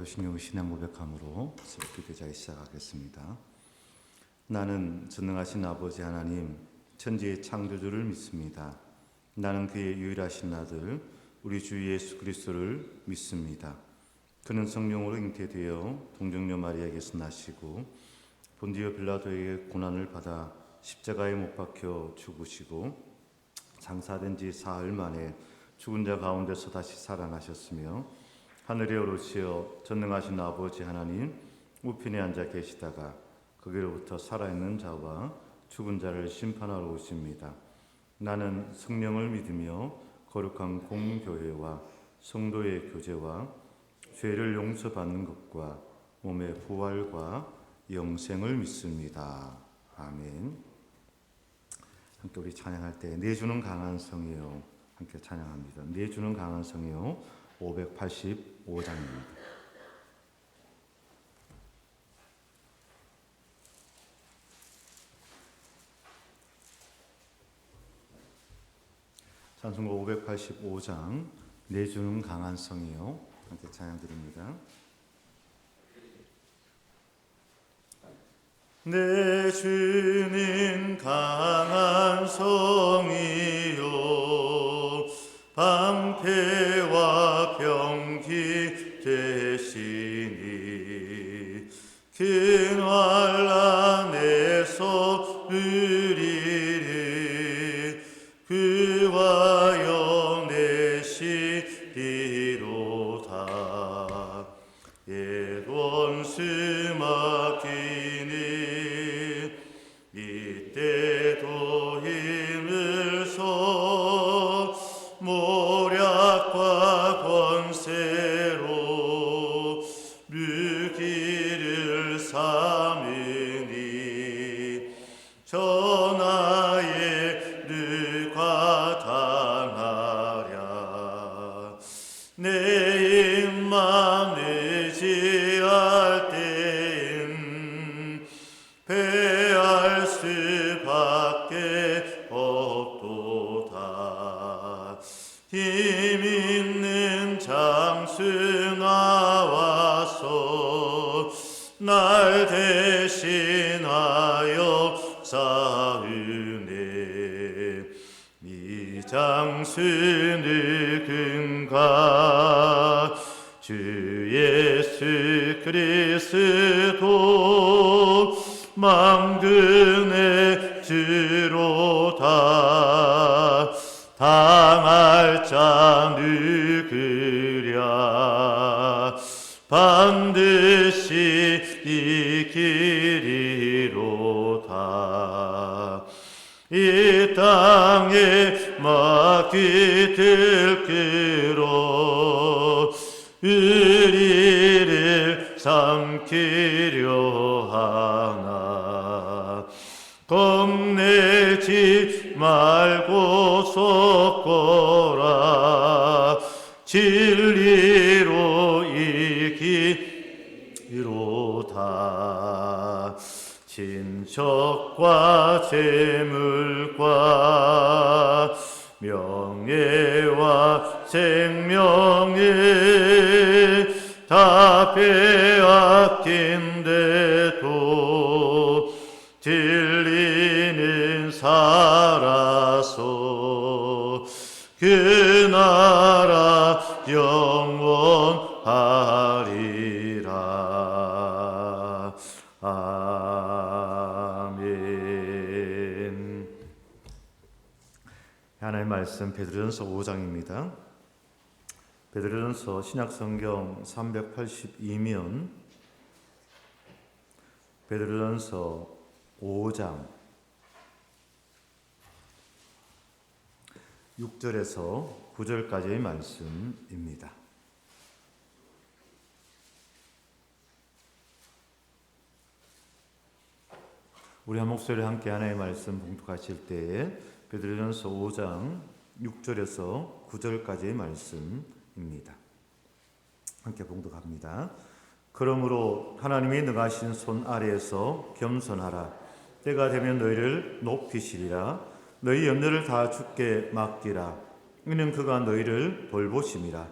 신용 신앙 고백함으로 새벽 기도자에 시작하겠습니다. 나는 전능하신 아버지 하나님 천지의 창조주를 믿습니다. 나는 그의 유일하신 아들 우리 주 예수 그리스도를 믿습니다. 그는 성령으로 잉태되어 동정녀 마리아에게서 나시고 본디오 빌라도에게 고난을 받아 십자가에 못 박혀 죽으시고 장사된 지 사흘 만에 죽은 자 가운데서 다시 살아나셨으며 하늘에 오르시어 전능하신 아버지 하나님 우편에 앉아 계시다가 거기로부터 살아있는 자와 죽은 자를 심판하러 오십니다. 나는 성령을 믿으며 거룩한 공교회와 성도의 교제와 죄를 용서받는 것과 몸의 부활과 영생을 믿습니다. 아멘. 함께 우리 찬양할 때 내 주는 강한 성이요 함께 찬양합니다. 내 주는 강한 성이요 585장입니다. 찬송가 585장 내 주는 강한 성이요 함께 찬양드립니다. 내 주는 강한 성이요 방패와 병기 되시니 큰 환난에서 우리를 구하여 내시리로다. 옛 원수 막히니 이때도 힘을 써 모략과 권세로 무기를 삼으니 전하에 누가 당하랴. 내 입만 의지할 때엔 패할 수밖에 없도다. 힘 있는 장수 나와서 날 대신하여 싸우네. 이 장수 누군가 주 예수 그리스도 만군의 주로다. 당할 자 누구랴. 반드시 이기리로다. 이 땅에 마귀 들끓어 우리를 삼키려 하나. 겁내지 말고 섰거라. 진리로 이기리로다. 친척과 재물과 명예와 생명을 다 빼앗긴데도 진리는 살아서 그 나라 영원하리라. 아멘. 하나님의 말씀 베드로전서 5장입니다. 베드로전서 신약성경 382면 베드로전서 5장 6절에서 9절까지의 말씀입니다. 우리 한 목소리를 함께 하나님의 말씀 봉독하실 때에 베드로전서 5장 6절에서 9절까지의 말씀입니다. 함께 봉독합니다. 그러므로 하나님이 능하신 손 아래에서 겸손하라. 때가 되면 너희를 높이시리라. 너희 염려를 다 주께 맡기라. 이는 그가 너희를 돌보심이라.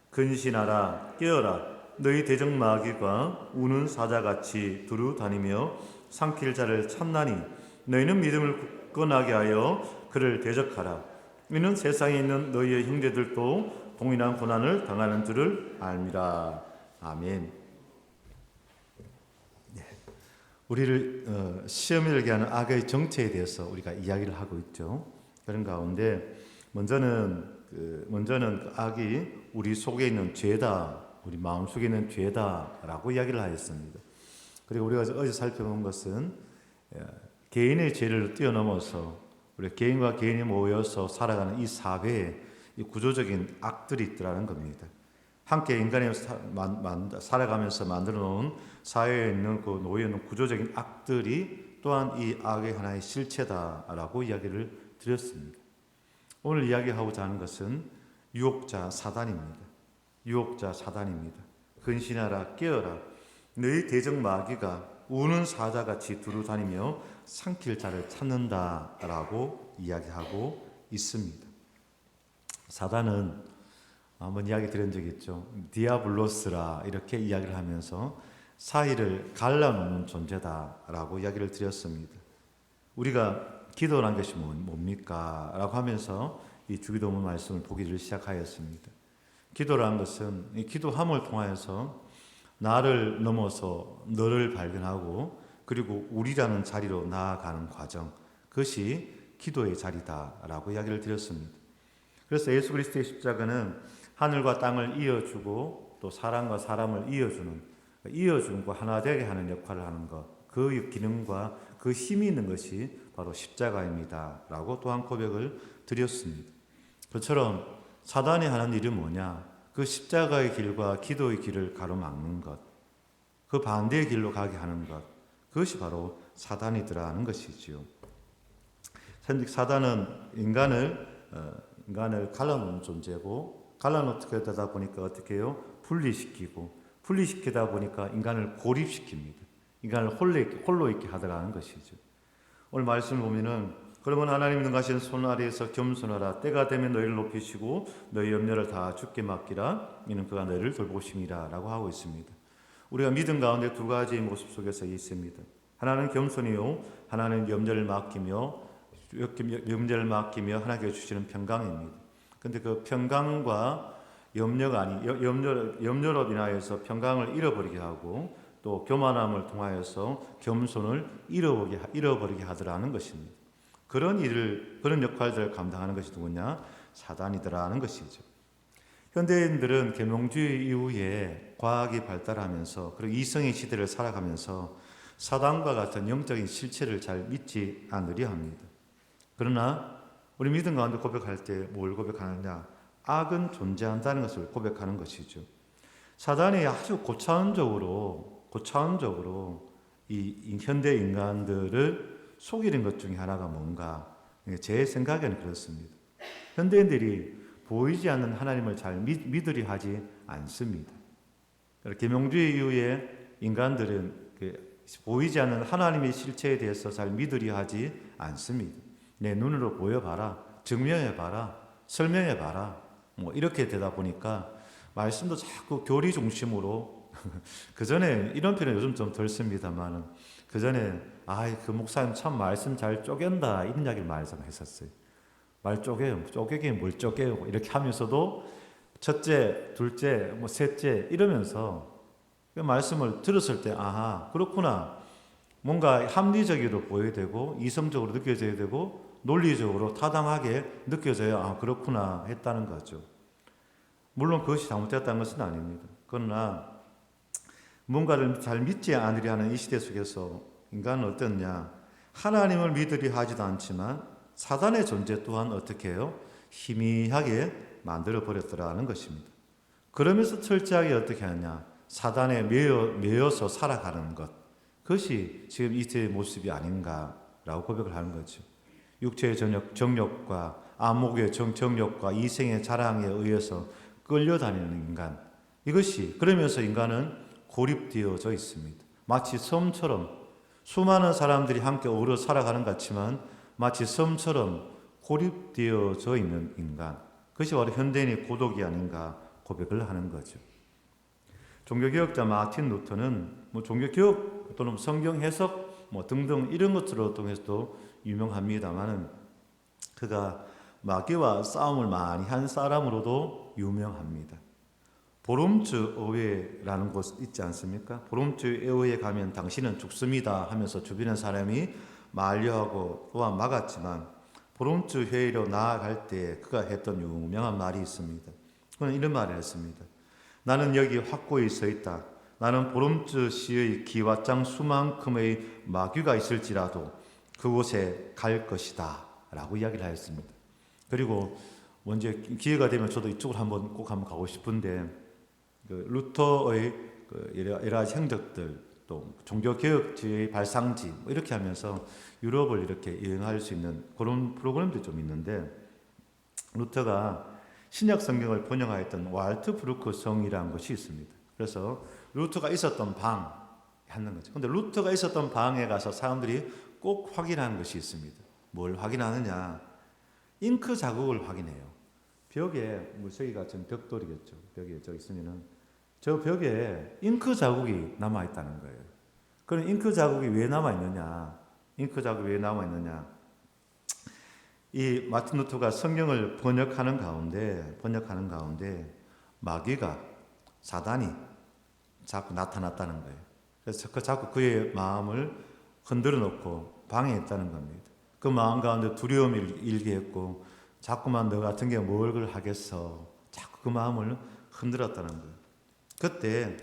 근신하라. 깨어라. 너희 대적 마귀가 우는 사자같이 두루 다니며 삼킬 자를 찾나니 너희는 믿음을 굳건하게 하여 그를 대적하라. 이는 세상에 있는 너희의 형제들도 동일한 고난을 당하는 줄을 알미라. 아멘. 우리를 시험에 들게 하는 악의 정체에 대해서 우리가 이야기를 하고 있죠. 그런 가운데 먼저는 그 악이 우리 속에 있는 죄다, 우리 마음 속에 있는 죄다라고 이야기를 하였습니다. 그리고 우리가 어제 살펴본 것은 개인의 죄를 뛰어넘어서 우리 개인과 개인이 모여서 살아가는 이 사회에 이 구조적인 악들이 있더라는 겁니다. 함께 인간이 살아가면서 만들어 놓은 사회에 있는 그 놓여 있는 구조적인 악들이 또한 이 악의 하나의 실체다라고 이야기를 드렸습니다. 오늘 이야기하고자 하는 것은 유혹자 사단입니다. 유혹자 사단입니다. 근신하라 깨어라. 너희 대적 마귀가 우는 사자같이 두루 다니며 삼킬 자를 찾는다라고 이야기하고 있습니다. 사단은 한번 이야기 드린 적이 있죠. 디아블로스라 이렇게 이야기를 하면서 사이를 갈라놓는 존재다라고 이야기를 드렸습니다. 우리가 기도라는 것이 뭡니까? 라고 하면서 이 주기도문 말씀을 보기를 시작하였습니다. 기도라는 것은 이 기도함을 통하여서 나를 넘어서 너를 발견하고 그리고 우리라는 자리로 나아가는 과정, 그것이 기도의 자리다라고 이야기를 드렸습니다. 그래서 예수 그리스도의 십자가는 하늘과 땅을 이어주고 또 사람과 사람을 이어주는 거 하나 되게 하는 역할을 하는 것, 그 기능과 그 힘이 있는 것이 바로 십자가입니다 라고 또한 고백을 드렸습니다. 그처럼 사단이 하는 일이 뭐냐? 그 십자가의 길과 기도의 길을 가로막는 것, 그 반대의 길로 가게 하는 것, 그것이 바로 사단이더라 하는 것이지요. 사단은 인간을 갈라놓는 존재고, 갈라놓게 되다 보니까 어떻게 해요? 분리시키다 보니까 인간을 고립시킵니다. 인간을 홀로 있게 하더라는 것이죠. 오늘 말씀을 보면은 그러면 하나님 능하신 손 아래에서 겸손하라. 때가 되면 너희를 높이시고 너희 염려를 다 주께 맡기라. 이는 그가 너희를 돌보심이라 라고 하고 있습니다. 우리가 믿음 가운데 두 가지의 모습 속에서 있습니다. 하나는 겸손이요, 하나는 염려를 맡기며 하나님께 주시는 평강입니다. 근데 그 평강과 염려가 염려로 인하여서 평강을 잃어버리게 하고 또 교만함을 통하여서 겸손을 잃어버리게 하더라는 것입니다. 그런 역할들을 감당하는 것이 누구냐? 사단이더라는 것이죠. 현대인들은 계명주의 이후에 과학이 발달하면서 그리고 이성의 시대를 살아가면서 사단과 같은 영적인 실체를 잘 믿지 않으려 합니다. 그러나 우리 믿음 가운데 고백할 때 뭘 고백하느냐? 악은 존재한다는 것을 고백하는 것이죠. 사단이 아주 고차원적으로 이 현대 인간들을 속이는 것 중에 하나가 뭔가? 제 생각에는 그렇습니다. 현대인들이 보이지 않는 하나님을 잘 믿으려 하지 않습니다. 계명주의 이후에 인간들은 보이지 않는 하나님의 실체에 대해서 잘 믿으려 하지 않습니다. 내 눈으로 보여봐라, 증명해봐라, 설명해봐라, 이렇게 되다 보니까 말씀도 자꾸 교리 중심으로 그 전에 이런 표현 요즘 좀 덜 씁니다만 그 전에 그 목사님 참 말씀 잘 쪼갠다 이런 이야기를 말씀했었어요. 말 쪼개긴 뭘 쪼개고 이렇게 하면서도 첫째, 둘째, 셋째 이러면서 그 말씀을 들었을 때 그렇구나. 뭔가 합리적으로 보여야 되고 이성적으로 느껴져야 되고 논리적으로 타당하게 느껴져야 그렇구나 했다는 거죠. 물론 그것이 잘못됐다는 것은 아닙니다. 그러나 뭔가를 잘 믿지 않으려 하는 이 시대 속에서 인간은 어떻냐? 하나님을 믿으려 하지도 않지만 사단의 존재 또한 어떻게 해요? 희미하게 만들어 버렸더라는 것입니다. 그러면서 철저하게 어떻게 하냐? 사단에 매여서 살아가는 것. 그것이 지금 이 시대의 모습이 아닌가라고 고백을 하는 거죠. 육체의 정욕과 안목의 정욕과 이생의 자랑에 의해서 끌려다니는 인간. 이것이 그러면서 인간은 고립되어져 있습니다. 마치 섬처럼 수많은 사람들이 함께 어우러 살아가는 것 같지만 마치 섬처럼 고립되어져 있는 인간. 그것이 바로 현대인의 고독이 아닌가 고백을 하는 거죠. 종교개혁자 마틴 루터는 종교개혁 또는 성경 해석 등등 이런 것들로 통해서도 유명합니다만은 그가 마귀와 싸움을 많이 한 사람으로도 유명합니다. 보름주 의회라는 곳 있지 않습니까? 보름주 의회에 가면 당신은 죽습니다 하면서 주변의 사람이 만류하고 또한 막았지만 보름주 회의로 나아갈 때 그가 했던 유명한 말이 있습니다. 그는 이런 말을 했습니다. 나는 여기 확고히 서 있다. 나는 보름주 시의 기왓장 수만큼의 마귀가 있을지라도 그곳에 갈 것이다 라고 이야기를 하였습니다. 그리고 언제 기회가 되면 저도 이쪽으로 꼭 한번 가고 싶은데 루터의 여러 가지 행적들 또 종교개혁주의 발상지 이렇게 하면서 유럽을 이렇게 여행할 수 있는 그런 프로그램도 좀 있는데 루터가 신약 성경을 번역하였던 왈트 브루크 성이라는 것이 있습니다. 그래서 루터가 있었던 방 하는 거죠. 근데 루터가 있었던 방에 가서 사람들이 꼭 확인하는 것이 있습니다. 뭘 확인하느냐? 잉크 자국을 확인해요. 벽에 저기가 지금 벽돌이겠죠. 벽에 저 있으면은 저 벽에 잉크 자국이 남아 있다는 거예요. 그럼 잉크 자국이 왜 남아 있느냐? 잉크 자국이 왜 남아 있느냐? 이 마틴 루터가 성경을 번역하는 가운데 마귀가 사단이 자꾸 나타났다는 거예요. 그래서 자꾸 그의 마음을 흔들어 놓고 방해했다는 겁니다. 그 마음 가운데 두려움이 일게 했고 자꾸만 너 같은 게 뭘 하겠어. 자꾸 그 마음을 흔들었다는 거예요. 그때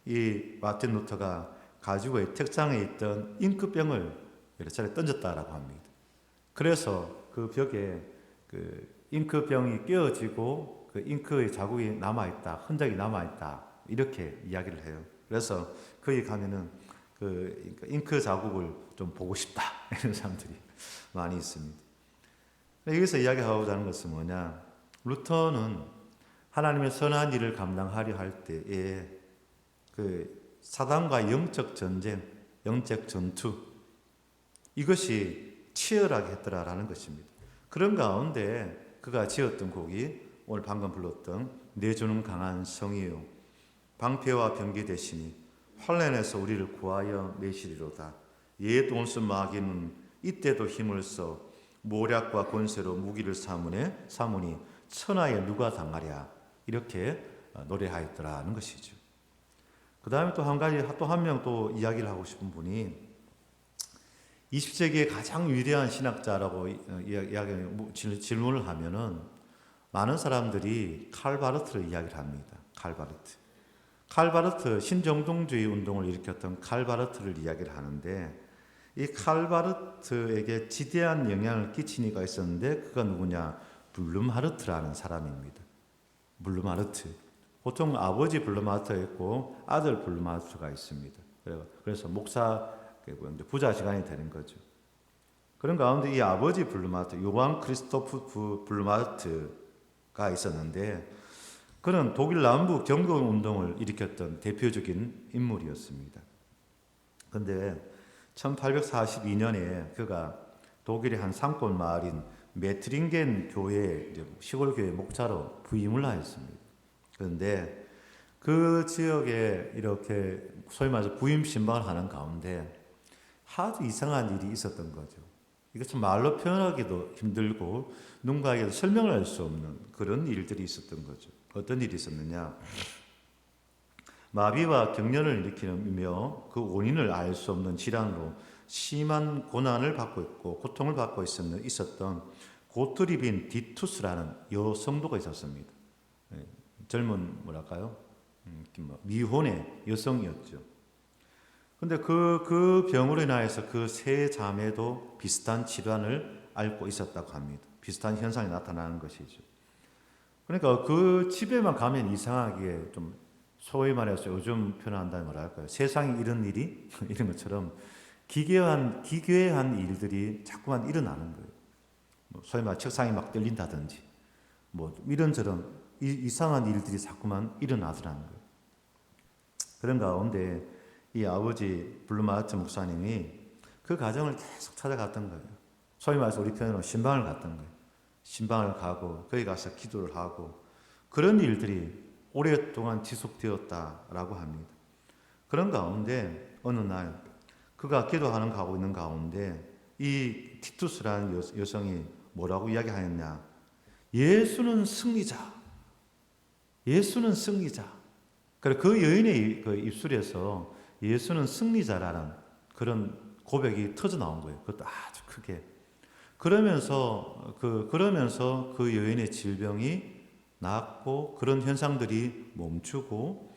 이 마틴 루터가 가지고 책상에 있던 잉크병을 여러 차례 던졌다라고 합니다. 그래서 그 벽에 그 잉크병이 깨어지고 그 잉크의 자국이 남아있다, 흔적이 남아있다 이렇게 이야기를 해요. 그래서 거기 가면은 그 잉크 자국을 좀 보고 싶다 이런 사람들이 많이 있습니다. 여기서 이야기하고자 하는 것은 뭐냐? 루터는 하나님의 선한 일을 감당하려 할 때에 그 사단과 영적 전쟁, 영적 전투 이것이 치열하게 했더라라는 것입니다. 그런 가운데 그가 지었던 곡이 오늘 방금 불렀던 내 주는 강한 성이요 방패와 병기 되시니 환난에서 우리를 구하여 내시리로다. 옛 온수 마귀는 이때도 힘을 써 모략과 권세로 무기를 삼으니 천하에 누가 당하랴 이렇게 노래하였더라는 것이죠. 그 다음에 또 한 가지 또 한 명 또 이야기를 하고 싶은 분이 20세기의 가장 위대한 신학자라고 질문을 하면은 많은 사람들이 칼 바르트를 이야기를 합니다. 칼 바르트 신정동주의 운동을 일으켰던 칼 바르트를 이야기를 하는데 이 칼 바르트에게 지대한 영향을 끼친 이가 있었는데 그가 누구냐? 블룸하르트라는 사람입니다. 블룸하르트. 보통 아버지 블룸하르트가 있고 아들 블룸하르트가 있습니다. 그래서 목사 부자지간이 되는 거죠. 그런 가운데 이 아버지 블룸하르트, 요한 크리스토프 블룸하르트가 있었는데 그는 독일 남부 경건 운동을 일으켰던 대표적인 인물이었습니다. 그런데 1842년에 그가 독일의 한 상권 마을인 메트링겐 교회 시골 교회 목사로 부임을 하였습니다. 그런데 그 지역에 이렇게 소위 말해서 부임 신방을 하는 가운데 하도 이상한 일이 있었던 거죠. 이것은 말로 표현하기도 힘들고 누군가에게도 설명을 할 수 없는 그런 일들이 있었던 거죠. 어떤 일이 있었느냐? 마비와 경련을 일으키며 그 원인을 알 수 없는 질환으로 심한 고난을 받고 있고 고통을 받고 있었던 고트리빈 디투스라는 여성도가 있었습니다. 젊은 미혼의 여성이었죠. 근데 그 병으로 인하여서 그 세 자매도 비슷한 질환을 앓고 있었다고 합니다. 비슷한 현상이 나타나는 것이죠. 그러니까 그 집에만 가면 이상하게 좀 소위 말해서 요즘 표현한다면 뭐랄까요? 세상에 이런 일이 이런 것처럼 기괴한 일들이 자꾸만 일어나는 거예요. 소위 말 책상이 막 떨린다든지 이런저런 이상한 일들이 자꾸만 일어나더라는 거예요. 그런 가운데 이 아버지 블룸하르트 목사님이 그 가정을 계속 찾아갔던 거예요. 소위 말해서 우리 표현으로 신방을 갔던 거예요. 신방을 가고 거기 가서 기도를 하고 그런 일들이 오랫동안 지속되었다라고 합니다. 그런 가운데 어느 날 그가 기도하는 가고 있는 가운데 이 티투스라는 여성이 뭐라고 이야기하였냐? 예수는 승리자. 예수는 승리자. 그래서 그 여인의 그 입술에서 예수는 승리자라는 그런 고백이 터져 나온 거예요. 그것도 아주 크게. 그러면서 그 여인의 질병이 낫고 그런 현상들이 멈추고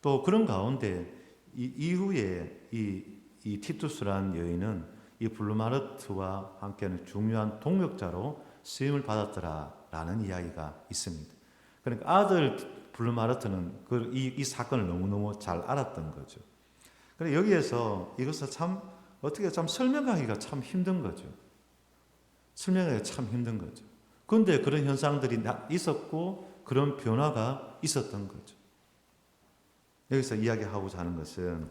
또 그런 가운데 이후에 이 티투스라는 여인은 이 블루마르트와 함께하는 중요한 동역자로 쓰임을 받았더라라는 이야기가 있습니다. 그러니까 아들 블루마르트는 이 사건을 너무너무 잘 알았던 거죠. 그래서 여기에서 이것을 어떻게 설명하기가 참 힘든 거죠. 설명하기가 참 힘든 거죠. 그런데 그런 현상들이 있었고 그런 변화가 있었던 거죠. 여기서 이야기하고자 하는 것은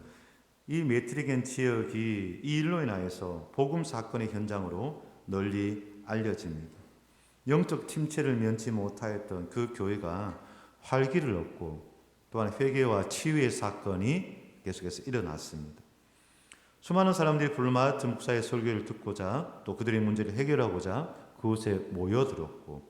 이 메트리겐 지역이 이 일로 인하여서 복음 사건의 현장으로 널리 알려집니다. 영적 침체를 면치 못하였던 그 교회가 활기를 얻고 또한 회개와 치유의 사건이 계속해서 일어났습니다. 수많은 사람들이 블루마르트 목사의 설교를 듣고자 또 그들의 문제를 해결하고자 그곳에 모여들었고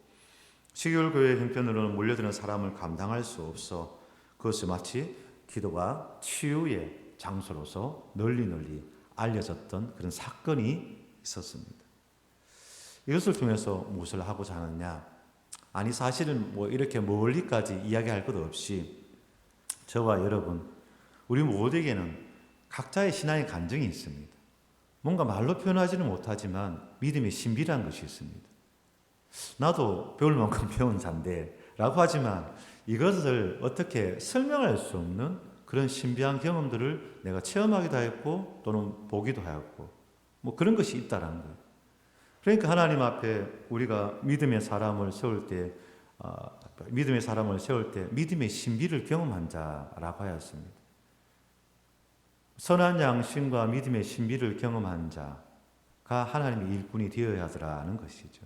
시골 교회 형편으로는 몰려드는 사람을 감당할 수 없어 그것이 마치 기도와 치유의 장소로서 널리 알려졌던 그런 사건이 있었습니다. 이것을 통해서 무엇을 하고자 하느냐? 아니 사실은 이렇게 멀리까지 이야기할 것 없이 저와 여러분 우리 모두에게는 각자의 신앙의 간증이 있습니다. 뭔가 말로 표현하지는 못하지만 믿음의 신비라는 것이 있습니다. 나도 배울 만큼 배운 자인데 라고 하지만 이것을 어떻게 설명할 수 없는 그런 신비한 경험들을 내가 체험하기도 했고 또는 보기도 하였고 그런 것이 있다라는 거예요. 그러니까 하나님 앞에 우리가 믿음의 사람을 세울 때 믿음의 신비를 경험한 자라고 하였습니다. 선한 양심과 믿음의 신비를 경험한 자가 하나님의 일꾼이 되어야 하더라는 것이죠.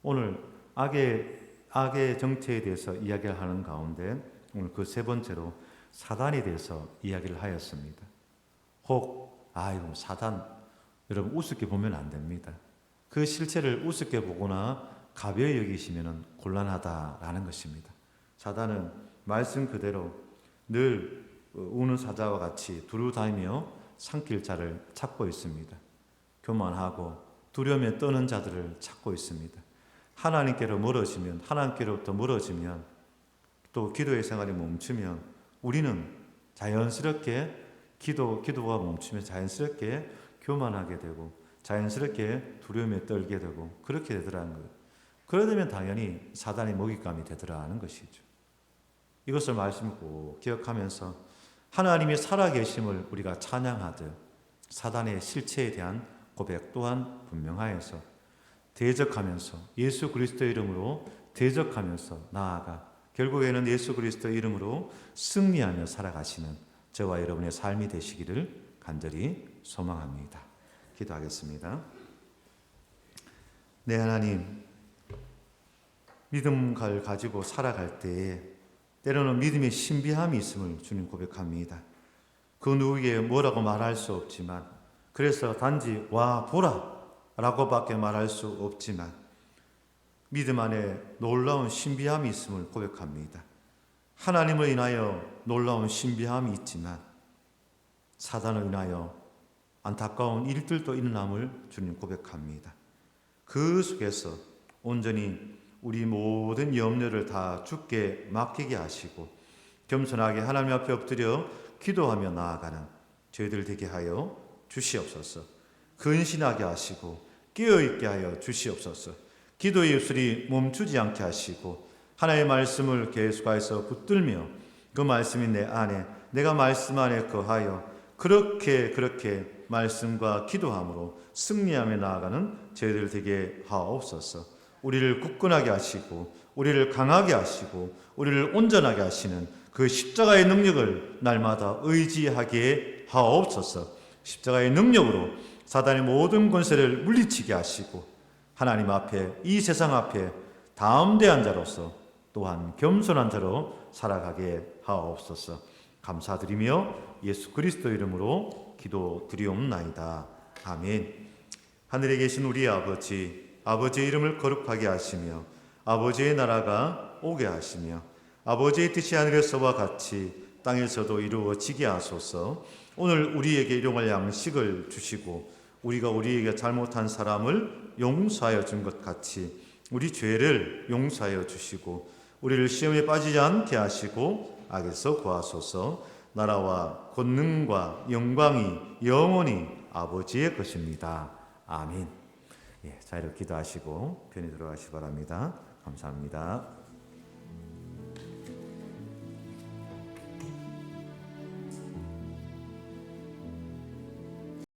오늘 악의 정체에 대해서 이야기를 하는 가운데 오늘 그 세 번째로 사단에 대해서 이야기를 하였습니다. 혹 사단 여러분 우습게 보면 안 됩니다. 그 실체를 우습게 보거나 가벼이 여기시면 곤란하다라는 것입니다. 사단은 말씀 그대로 늘 우는 사자와 같이 두루다니며 삼킬 자를 찾고 있습니다. 교만하고 두려움에 떠는 자들을 찾고 있습니다. 하나님께로부터 멀어지면 또 기도의 생활이 멈추면 우리는 자연스럽게 기도가 멈추면 자연스럽게 교만하게 되고 자연스럽게 두려움에 떨게 되고 그렇게 되더라는 거예요. 그러면 당연히 사단의 먹잇감이 되더라는 것이죠. 이것을 말씀을 꼭 기억하면서 하나님의 살아계심을 우리가 찬양하듯 사단의 실체에 대한 고백 또한 분명하여서 대적하면서 예수 그리스도의 이름으로 대적하면서 나아가 결국에는 예수 그리스도의 이름으로 승리하며 살아가시는 저와 여러분의 삶이 되시기를 간절히 소망합니다. 기도하겠습니다. 네, 하나님, 믿음을 가지고 살아갈 때에 때로는 믿음의 신비함이 있음을 주님 고백합니다. 그 누구에게 뭐라고 말할 수 없지만 그래서 단지 와 보라 라고밖에 말할 수 없지만 믿음 안에 놀라운 신비함이 있음을 고백합니다. 하나님을 인하여 놀라운 신비함이 있지만 사단을 인하여 안타까운 일들도 일어남을 주님 고백합니다. 그 속에서 온전히 우리 모든 염려를 다 주께 맡기게 하시고 겸손하게 하나님 앞에 엎드려 기도하며 나아가는 저희들 되게 하여 주시옵소서. 근신하게 하시고 깨어있게 하여 주시옵소서. 기도의 입술이 멈추지 않게 하시고 하나님의 말씀을 계속해서 붙들며 그 말씀이 내 안에 내가 말씀 안에 거하여 그렇게 말씀과 기도함으로 승리하며 나아가는 저희들 되게 하옵소서. 우리를 굳건하게 하시고 우리를 강하게 하시고 우리를 온전하게 하시는 그 십자가의 능력을 날마다 의지하게 하옵소서. 십자가의 능력으로 사단의 모든 권세를 물리치게 하시고 하나님 앞에 이 세상 앞에 담대한 자로서 또한 겸손한 자로 살아가게 하옵소서. 감사드리며 예수 그리스도 이름으로 기도드리옵나이다. 아멘. 하늘에 계신 우리 아버지, 아버지의 이름을 거룩하게 하시며 아버지의 나라가 오게 하시며 아버지의 뜻이 하늘에서와 같이 땅에서도 이루어지게 하소서. 오늘 우리에게 일용할 양식을 주시고 우리가 우리에게 잘못한 사람을 용서하여 준 것 같이 우리 죄를 용서하여 주시고 우리를 시험에 빠지지 않게 하시고 악에서 구하소서. 나라와 권능과 영광이 영원히 아버지의 것입니다. 아멘. 자, 이렇게 기도하시고 편히 들어가시기 바랍니다. 감사합니다.